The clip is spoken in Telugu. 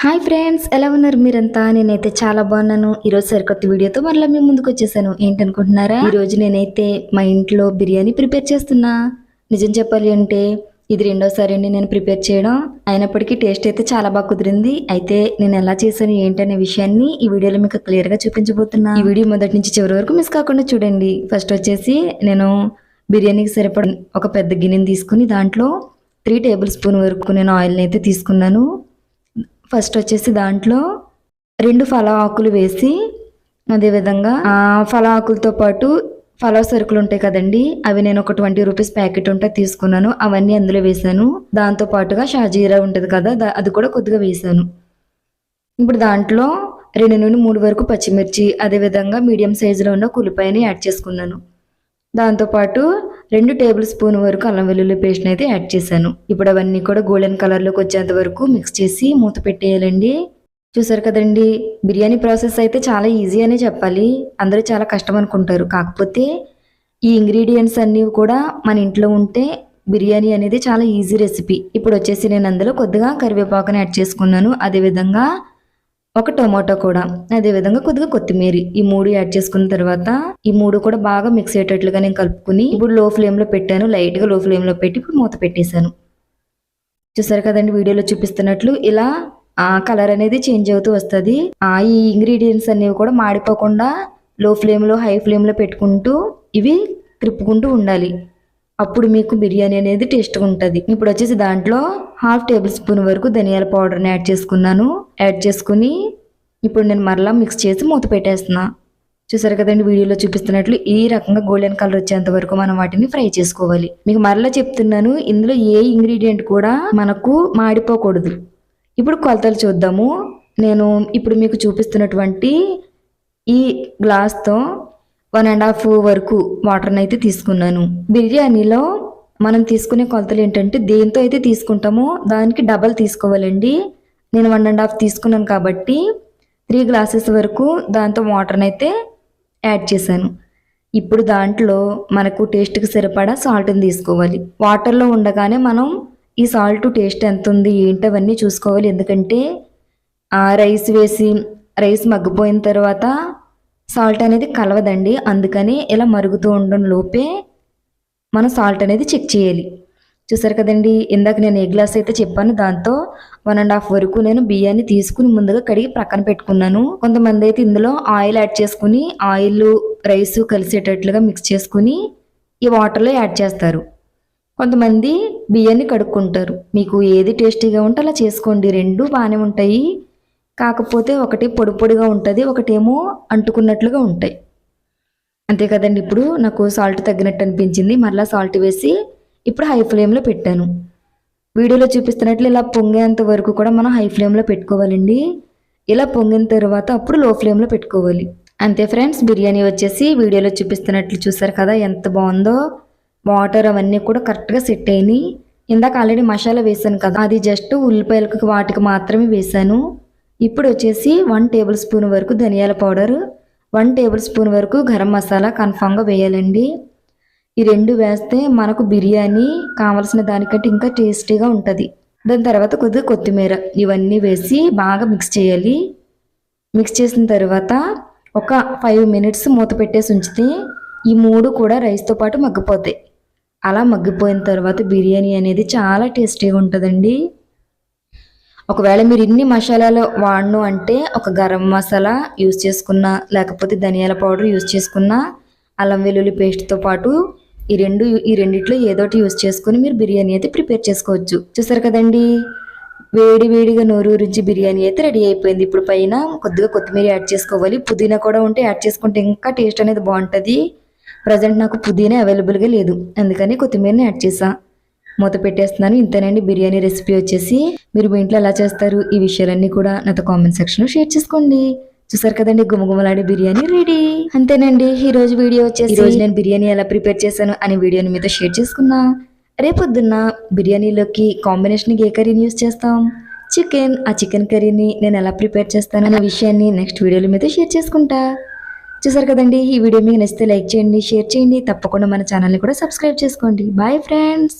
హాయ్ ఫ్రెండ్స్, ఎలా ఉన్నారు మీరంతా? నేనైతే చాలా బాగున్నాను. ఈరోజు సరికొత్త వీడియోతో మరలా మీ ముందుకు వచ్చేసాను. ఏంటనుకుంటున్నారా? ఈరోజు నేనైతే మా ఇంట్లో బిర్యానీ ప్రిపేర్ చేస్తున్నా. నిజం చెప్పాలి అంటే ఇది రెండోసారి అండి నేను ప్రిపేర్ చేయడం. అయినప్పటికీ టేస్ట్ అయితే చాలా బాగా కుదిరింది. అయితే నేను ఎలా చేశాను ఏంటనే విషయాన్ని ఈ వీడియోలో మీకు క్లియర్గా చూపించబోతున్నా. ఈ వీడియో మొదటి నుంచి చివరి వరకు మిస్ కాకుండా చూడండి. ఫస్ట్ వచ్చేసి నేను బిర్యానీకి సరిపడ ఒక పెద్ద గిన్నెని తీసుకుని దాంట్లో 3 టేబుల్ స్పూన్ వరకు నేను ఆయిల్ని అయితే తీసుకున్నాను. ఫస్ట్ వచ్చేసి దాంట్లో 2 ఫలా ఆకులు వేసి, అదేవిధంగా ఫలా ఆకులతో పాటు ఫలావ్ సరుకులు ఉంటాయి కదండి, అవి నేను ఒక 20 రూపీస్ ప్యాకెట్ ఉంటే తీసుకున్నాను. అవన్నీ అందులో వేసాను. దాంతో పాటుగా షాజీరా ఉంటుంది కదా, అది కూడా కొద్దిగా వేసాను. ఇప్పుడు దాంట్లో 2 నుండి 3 వరకు పచ్చిమిర్చి, అదేవిధంగా మీడియం సైజులో ఉన్న కులిపాయని యాడ్ చేసుకున్నాను. దాంతోపాటు 2 టేబుల్ స్పూన్ వరకు అల్లం వెల్లుల్లి పేస్ట్ని అయితే యాడ్ చేశాను. ఇప్పుడు అవన్నీ కూడా గోల్డెన్ కలర్లోకి వచ్చేంత వరకు మిక్స్ చేసి మూత పెట్టేయాలండి. చూసారు కదండి, బిర్యానీ ప్రాసెస్ అయితే చాలా ఈజీ అనే చెప్పాలి. అందరూ చాలా కష్టం అనుకుంటారు. కాకపోతే ఈ ఇంగ్రీడియంట్స్ అన్నీ కూడా మన ఇంట్లో ఉంటే బిర్యానీ అనేది చాలా ఈజీ రెసిపీ. ఇప్పుడు వచ్చేసి నేను అందులో కొద్దిగా కరివేపాకుని యాడ్ చేసుకున్నాను. అదేవిధంగా ఒక టొమాటో కూడా, అదేవిధంగా కొద్దిగా కొత్తిమీర, ఈ 3 యాడ్ చేసుకున్న తర్వాత ఈ 3 కూడా బాగా మిక్స్ అయ్యేటట్లుగా నేను కలుపుకుని ఇప్పుడు లో ఫ్లేమ్లో పెట్టాను. లైట్గా లో ఫ్లేమ్లో పెట్టి ఇప్పుడు మూత పెట్టేశాను. చూసారు కదండి, వీడియోలో చూపిస్తున్నట్లు ఇలా కలర్ అనేది చేంజ్ అవుతూ వస్తుంది. ఈ ఇంగ్రీడియంట్స్ అనేవి కూడా మాడిపోకుండా లో ఫ్లేమ్లో హై ఫ్లేమ్లో పెట్టుకుంటూ ఇవి తిప్పుకుంటూ ఉండాలి. అప్పుడు మీకు బిర్యానీ అనేది టేస్ట్గా ఉంటుంది. ఇప్పుడు వచ్చేసి దాంట్లో 1/2 టేబుల్ స్పూన్ వరకు ధనియాల పౌడర్ని యాడ్ చేసుకున్నాను. యాడ్ చేసుకుని ఇప్పుడు నేను మరలా మిక్స్ చేసి మూత పెట్టేస్తున్నా. చూసారు కదండి, వీడియోలో చూపిస్తున్నట్లు ఈ రకంగా గోల్డెన్ కలర్ వచ్చేంత వరకు మనం వాటిని ఫ్రై చేసుకోవాలి. మీకు మరలా చెప్తున్నాను, ఇందులో ఏ ఇంగ్రీడియంట్ కూడా మనకు మాడిపోకూడదు. ఇప్పుడు కొలతలు చూద్దాము. నేను ఇప్పుడు మీకు చూపిస్తున్నటువంటి ఈ గ్లాస్తో 1.5 వరకు వాటర్ని అయితే తీసుకున్నాను. బిర్యానీలో మనం తీసుకునే కొలతలు ఏంటంటే దేంతో అయితే తీసుకుంటామో దానికి డబల్ తీసుకోవాలండి. నేను 1.5 తీసుకున్నాను కాబట్టి 3 గ్లాసెస్ వరకు దాంతో వాటర్ని అయితే యాడ్ చేశాను. ఇప్పుడు దాంట్లో మనకు టేస్ట్కి సరిపడా సాల్ట్ని తీసుకోవాలి. వాటర్లో ఉండగానే మనం ఈ సాల్ట్ టేస్ట్ ఎంత ఉంది ఏంటి అవన్నీ చూసుకోవాలి. ఎందుకంటే రైస్ వేసి రైస్ మగ్గిపోయిన తర్వాత సాల్ట్ అనేది కలవదండి. అందుకని ఇలా మరుగుతూ ఉండడం లోపే మనం సాల్ట్ అనేది చెక్ చేయాలి. చూసారు కదండి, ఇందాక నేను ఏ గ్లాస్ అయితే చెప్పాను దాంతో 1.5 వరకు నేను బియ్యాన్ని తీసుకుని ముందుగా కడిగి ప్రక్కన పెట్టుకున్నాను. కొంతమంది అయితే ఇందులో ఆయిల్ యాడ్ చేసుకుని ఆయిల్ రైస్ కలిసేటట్లుగా మిక్స్ చేసుకుని ఈ వాటర్లో యాడ్ చేస్తారు. కొంతమంది బియ్యాన్ని కడుక్కుంటారు. మీకు ఏది టేస్టీగా ఉంటే అలా చేసుకోండి. 2 బాగానే ఉంటాయి. కాకపోతే ఒకటి పొడి పొడిగా ఉంటుంది, ఒకటేమో అంటుకున్నట్లుగా ఉంటాయి. అంతే కదండి. ఇప్పుడు నాకు సాల్ట్ తగ్గినట్టు అనిపించింది. మరలా సాల్ట్ వేసి ఇప్పుడు హై ఫ్లేమ్లో పెట్టాను. వీడియోలో చూపిస్తున్నట్లు ఇలా పొంగేంత వరకు కూడా మనం హై ఫ్లేమ్లో పెట్టుకోవాలండి. ఇలా పొంగిన తర్వాత అప్పుడు లో ఫ్లేమ్లో పెట్టుకోవాలి. అంతే ఫ్రెండ్స్, బిర్యానీ వచ్చేసి వీడియోలో చూపిస్తున్నట్లు చూసారు కదా ఎంత బాగుందో. వాటర్ అవన్నీ కూడా కరెక్ట్గా సెట్ అయినాయి. ఇందాక ఆల్రెడీ మసాలా వేసాను కదా, అది జస్ట్ ఉల్లిపాయలకు వాటికి మాత్రమే వేసాను. ఇప్పుడు వచ్చేసి 1 టేబుల్ స్పూన్ వరకు ధనియాల పౌడర్, 1 టేబుల్ స్పూన్ వరకు గరం మసాలా కన్ఫామ్గా వేయాలండి. ఈ 2 వేస్తే మనకు బిర్యానీ కావాల్సిన దానికంటే ఇంకా టేస్టీగా ఉంటుంది. దాని తర్వాత కొద్దిగా కొత్తిమీర, ఇవన్నీ వేసి బాగా మిక్స్ చేయాలి. మిక్స్ చేసిన తర్వాత ఒక 5 మినిట్స్ మూత పెట్టేసి ఉంచితే ఈ 3 కూడా రైస్తో పాటు మగ్గిపోతాయి. అలా మగ్గిపోయిన తర్వాత బిర్యానీ అనేది చాలా టేస్టీగా ఉంటుందండి. ఒకవేళ మీరు ఇన్ని మసాలాలు వాడను అంటే ఒక గరం మసాలా యూజ్ చేసుకున్నా, లేకపోతే ధనియాల పౌడర్ యూజ్ చేసుకున్నా, అల్లం వెల్లుల్లి పేస్ట్తో పాటు ఈ రెండిట్లో ఏదోటి యూజ్ చేసుకుని మీరు బిర్యానీ అయితే ప్రిపేర్ చేసుకోవచ్చు. చూసారు కదండి, వేడి వేడిగా నోరూరించి బిర్యానీ అయితే రెడీ అయిపోయింది. ఇప్పుడు పైన కొద్దిగా కొత్తిమీర యాడ్ చేసుకోవాలి. పుదీనా కూడా ఉంటే యాడ్ చేసుకుంటే ఇంకా టేస్ట్ అనేది బాగుంటుంది. ప్రజెంట్ నాకు పుదీనా అవైలబుల్గా లేదు, అందుకని కొత్తిమీరని యాడ్ చేసా. మూత పెట్టేస్తున్నాను. ఇంతేనండి బిర్యానీ రెసిపీ వచ్చేసి. మీరు మీ ఇంట్లో ఎలా చేస్తారు ఈ విషయాలన్నీ కూడా నాతో కామెంట్ సెక్షన్లో షేర్ చేసుకోండి. చూసారు కదండి, గుమగుమలాడే బిర్యానీ రెడీ. అంతేనండి ఈ రోజు వీడియో వచ్చేసి. ఈరోజు నేను బిర్యానీ ఎలా ప్రిపేర్ చేశాను అనే వీడియోని మీతో షేర్ చేసుకున్నా. రేపొద్దున్న బిర్యానీలోకి కాంబినేషన్కి ఏ కర్రీని యూజ్ చేస్తాం? చికెన్. ఆ చికెన్ కర్రీని నేను ఎలా ప్రిపేర్ చేస్తాను అనే విషయాన్ని నెక్స్ట్ వీడియోలో మీతో షేర్ చేసుకుంటా. చూసారు కదండి, ఈ వీడియో మీకు నచ్చితే లైక్ చేయండి, షేర్ చేయండి. తప్పకుండా మన ఛానల్ని కూడా సబ్స్క్రైబ్ చేసుకోండి. Bye friends.